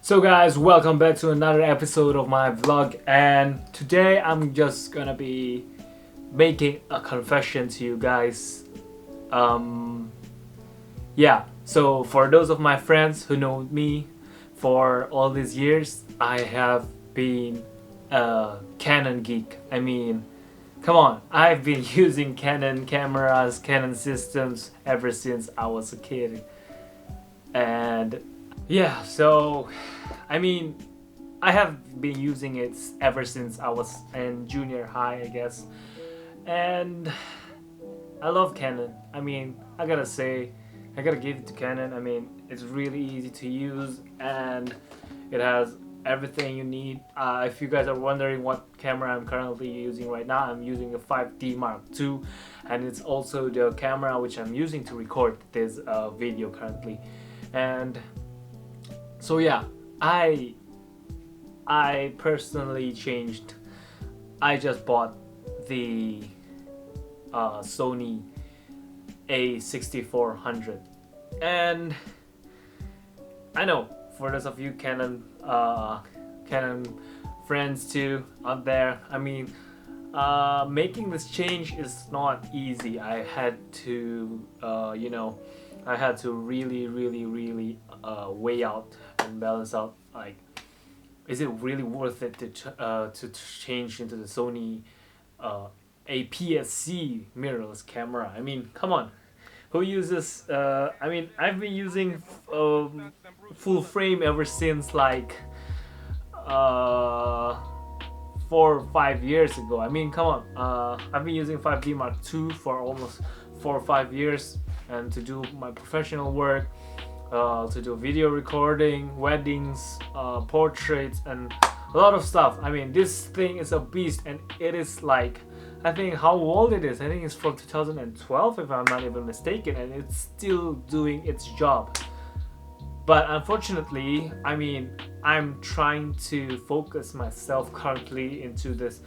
So guys, welcome back to another episode of my vlog, and today I'm just gonna be making a confession to you guys. Yeah, so for those of my friends who know me for all these years, I have been a Canon geek. I mean, come on, I've been using Canon cameras, Canon systems ever since I was a kid. And yeah, so I mean, I have been using it ever since I was in junior high, I guess. And I love Canon. I mean, I gotta say, I gotta give it to Canon. I mean, it's really easy to use and it has everything you need. If you guys are wondering what camera I'm currently using right now, I'm using a 5D Mark II, and it's also the camera which I'm using to record this video currently. And so yeah, I personally changed. I just bought the Sony A6400, and I know for those of you Canon friends too out there, I mean, making this change is not easy. I had to I had to really weigh out and balance out, like, is it really worth it to change into the Sony APS-C mirrorless camera? I mean, come on, who uses I mean, I've been using full frame ever since like 4 or 5 years ago. I mean, come on, I've been using 5D Mark II for almost 4 or 5 years, and to do my professional work, to do video recording, weddings, portraits, and a lot of stuff. I mean, this thing is a beast, and it is like, I think how old it is. I think it's from 2012 if I'm not even mistaken, and it's still doing its job. But unfortunately, I mean, I'm trying to focus myself currently into this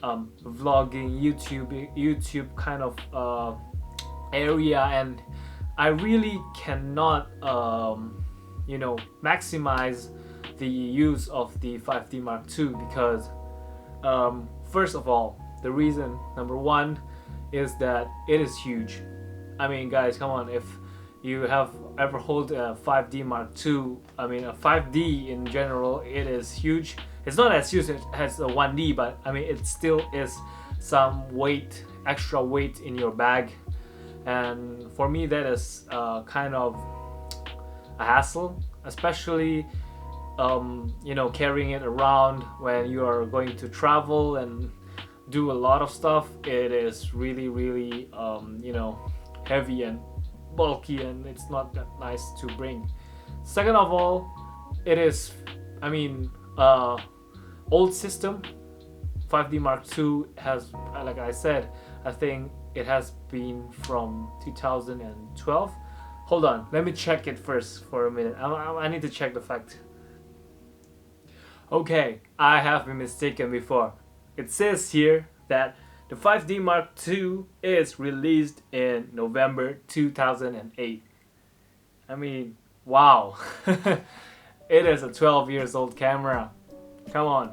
vlogging, YouTube kind of area, and I really cannot maximize the use of the 5D Mark II because first of all, the reason number one is that it is huge. I mean, guys, come on, if you have ever hold a 5D Mark II, I mean a 5D in general, it is huge. It's not as huge as a 1D, but I mean, it still is some weight, extra weight in your bag. And for me, that is kind of a hassle, especially carrying it around when you are going to travel and do a lot of stuff. It is really heavy and bulky, and it's not that nice to bring. Second of all, it is, I mean, old system. 5D Mark II has, like I said, I think it has been from 2012. Hold on, let me check it first for a minute. I need to check the fact. Okay, I have been mistaken before. It says here that the 5D Mark II is released in November 2008. I mean, wow. It is a 12 years old camera. Come on.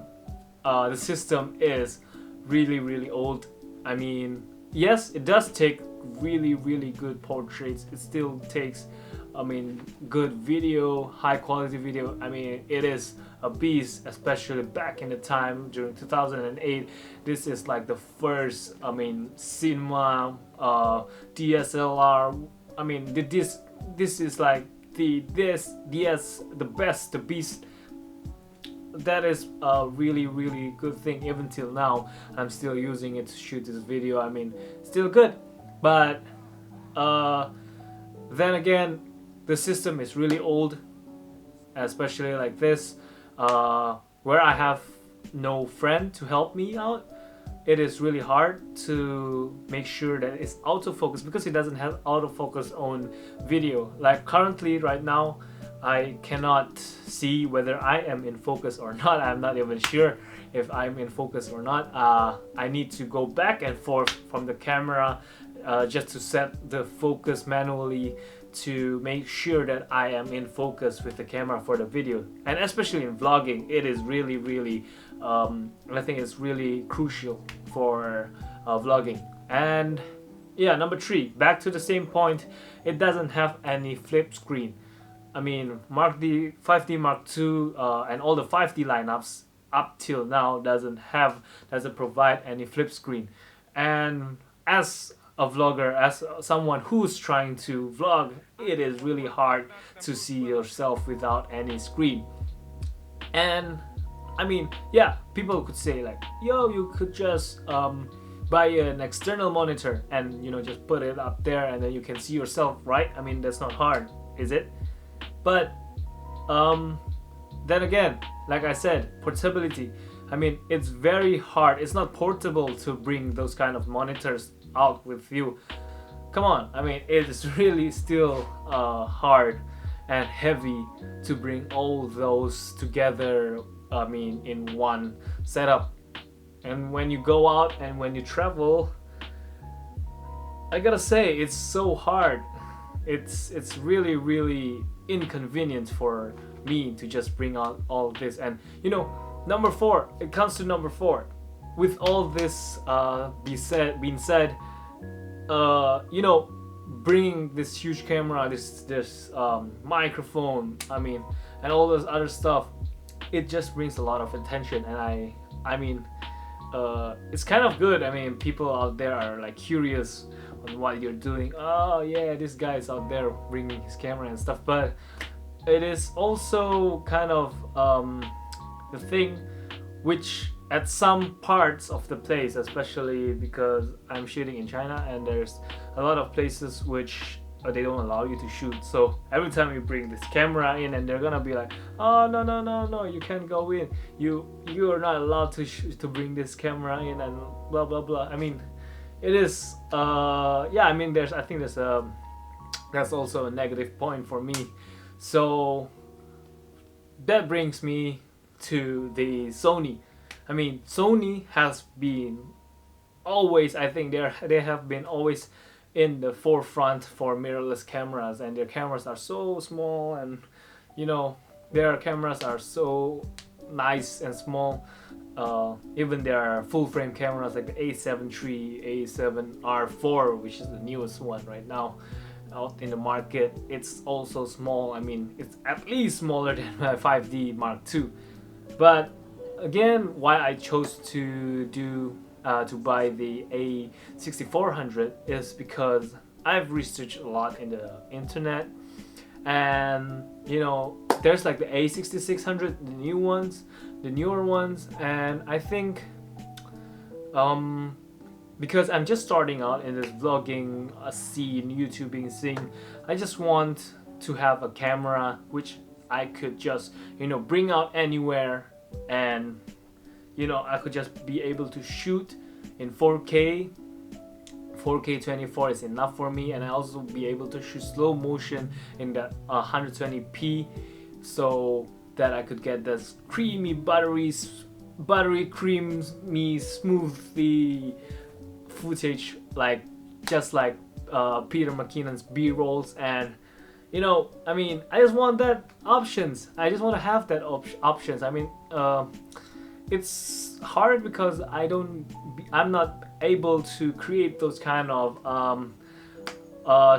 The system is really old. I mean, yes, it does take really good portraits. It still takes, I mean, good video, high quality video. I mean, it is a beast, especially back in the time during 2008. This is like the first, I mean, cinema, DSLR. I mean, this is like the best, the beast. That is a really good thing. Even till now, I'm still using it to shoot this video. I mean, still good, but then again, the system is really old, especially like this, where I have no friend to help me out. It is really hard to make sure that it's autofocus, because it doesn't have autofocus on video. Like currently right now, I cannot see whether I am in focus or not. I'm not even sure if I'm in focus or not. I need to go back and forth from the camera just to set the focus manually to make sure that I am in focus with the camera for the video, and especially in vlogging, it is really I think it's really crucial for vlogging. And yeah, number 3, back to the same point, it doesn't have any flip screen. I mean, Mark D, 5D Mark II, and all the 5D lineups up till now doesn't provide any flip screen. And as a vlogger, as someone who's trying to vlog, it is really hard to see yourself without any screen. And I mean, yeah, people could say like, yo, you could just buy an external monitor and, you know, just put it up there and then you can see yourself, right? I mean, that's not hard, is it? But then again, like I said, portability. I mean, it's very hard. It's not portable to bring those kind of monitors out with you. Come on, I mean, it is really still hard and heavy to bring all those together, I mean, in one setup. And when you go out and when you travel, I gotta say, it's so hard. It's really inconvenient for me to just bring out all of this. And you know, number 4, it comes to number 4. With all this being said, you know, bringing this huge camera, this microphone, I mean, and all this other stuff, it just brings a lot of attention. And I mean, it's kind of good. I mean, people out there are like curious on what you're doing. Oh yeah, this guy's out there bringing his camera and stuff. But it is also kind of the thing which at some parts of the place, especially because I'm shooting in China and there's a lot of places which they don't allow you to shoot. So every time you bring this camera in, and they're gonna be like, oh no, you can't go in, you are not allowed to bring this camera in, and blah blah blah. I mean, it is yeah, I mean, I think that's also a negative point for me. So that brings me to the Sony. I mean, Sony has been always, I think they have been always in the forefront for mirrorless cameras, and their cameras are so small, and you know, their cameras are so nice and small. Even their full frame cameras like the A7 III, A7R4, which is the newest one right now out in the market, it's also small. I mean, it's at least smaller than my 5D Mark II. But again, why I chose to buy the A6400 is because I've researched a lot in the internet, and you know, there's like the A6600, the newer ones, and I think because I'm just starting out in this vlogging scene, YouTubing scene, I just want to have a camera which I could just, you know, bring out anywhere, and you know, I could just be able to shoot in 4K 24 is enough for me, and I also be able to shoot slow motion in the 120p, so that I could get this creamy buttery creamy smoothly footage, like just like Peter McKinnon's B-rolls. And you know, I mean, I just want that options. I just want to have that options. I mean, it's hard because I'm not able to create those kind of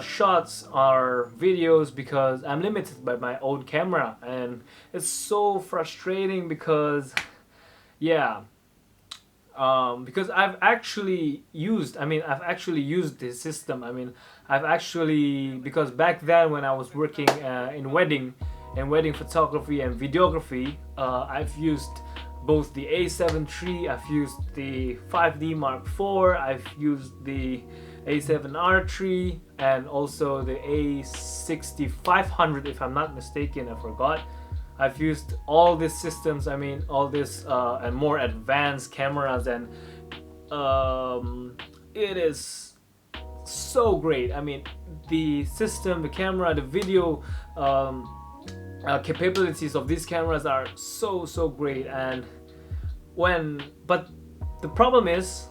shots or videos because I'm limited by my old camera, and it's so frustrating because yeah, because I've actually used this system. I mean, because back then when I was working in wedding photography and videography, I've used both the A7 III, I've used the 5D Mark IV, I've used the A7R III, and also the A6500, if I'm not mistaken, I forgot. I've used all these systems, I mean, all this and more advanced cameras, and it is so great. I mean, the system, the camera, the video capabilities of these cameras are so great. And but the problem is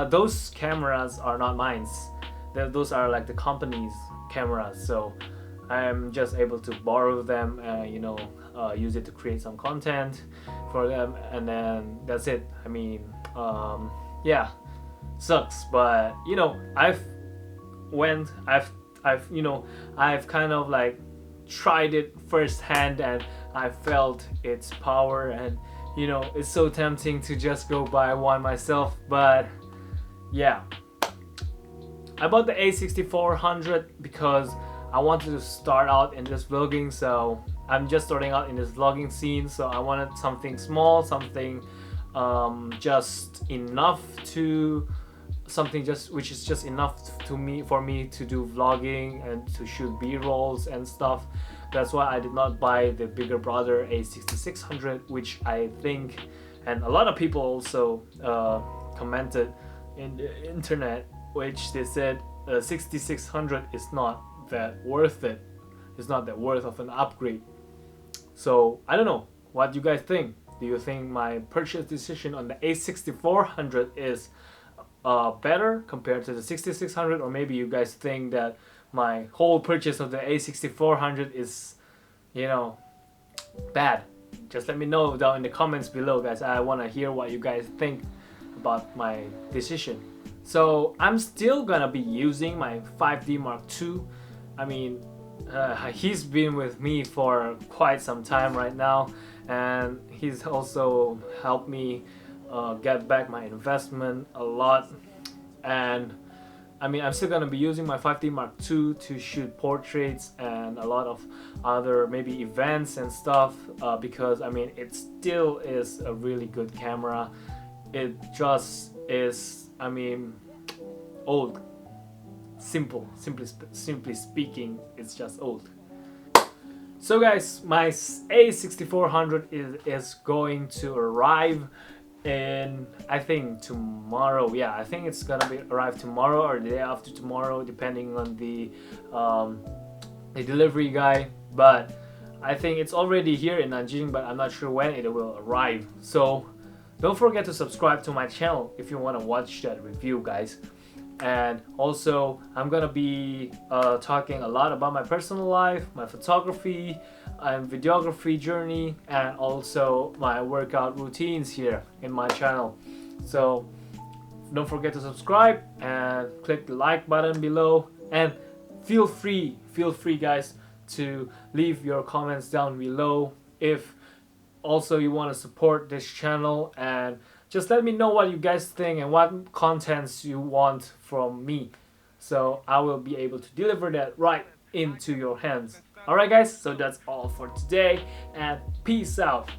those cameras are not mine. Those are like the company's cameras. So I'm just able to borrow them and use it to create some content for them, and then that's it. I mean, yeah, sucks, but went I've I've kind of like tried it firsthand, and I felt its power, and it's so tempting to just go buy one myself. But yeah, I bought the A6400 because I wanted to start out in this vlogging. So I'm just starting out in this vlogging scene, so I wanted something small, something just enough to something just which is just enough to me for me to do vlogging and to shoot b-rolls and stuff. That's why I did not buy the bigger brother A6600, which I think, and a lot of people also commented in the internet, which they said 6600 is not that worth it. It's not that worth of an upgrade. So I don't know what you guys think. Do you think my purchase decision on the A6400 is better compared to the 6600, or maybe you guys think that my whole purchase of the A6400 is bad? Just let me know down in the comments below, guys. I want to hear what you guys think about my decision. So I'm still gonna be using my 5D Mark II. I mean, he's been with me for quite some time right now, and he's also helped me get back my investment a lot. And I mean, I'm still gonna be using my 5D Mark II to shoot portraits and a lot of other maybe events and stuff, because I mean, it still is a really good camera. It just is, I mean, old. Simply speaking, it's just old. So guys, my A6400 is going to arrive in, I think, tomorrow. Yeah, I think it's gonna be arrive tomorrow or the day after tomorrow, depending on the delivery guy. But I think it's already here in Nanjing, but I'm not sure when it will arrive. So don't forget to subscribe to my channel if you want to watch that review, guys. And also, I'm gonna be talking a lot about my personal life, my photography and videography journey, and also my workout routines here in my channel. So don't forget to subscribe and click the like button below, and feel free guys to leave your comments down below if also you want to support this channel, and just let me know what you guys think and what contents you want from me, so I will be able to deliver that right into your hands. Alright guys, so that's all for today, and peace out.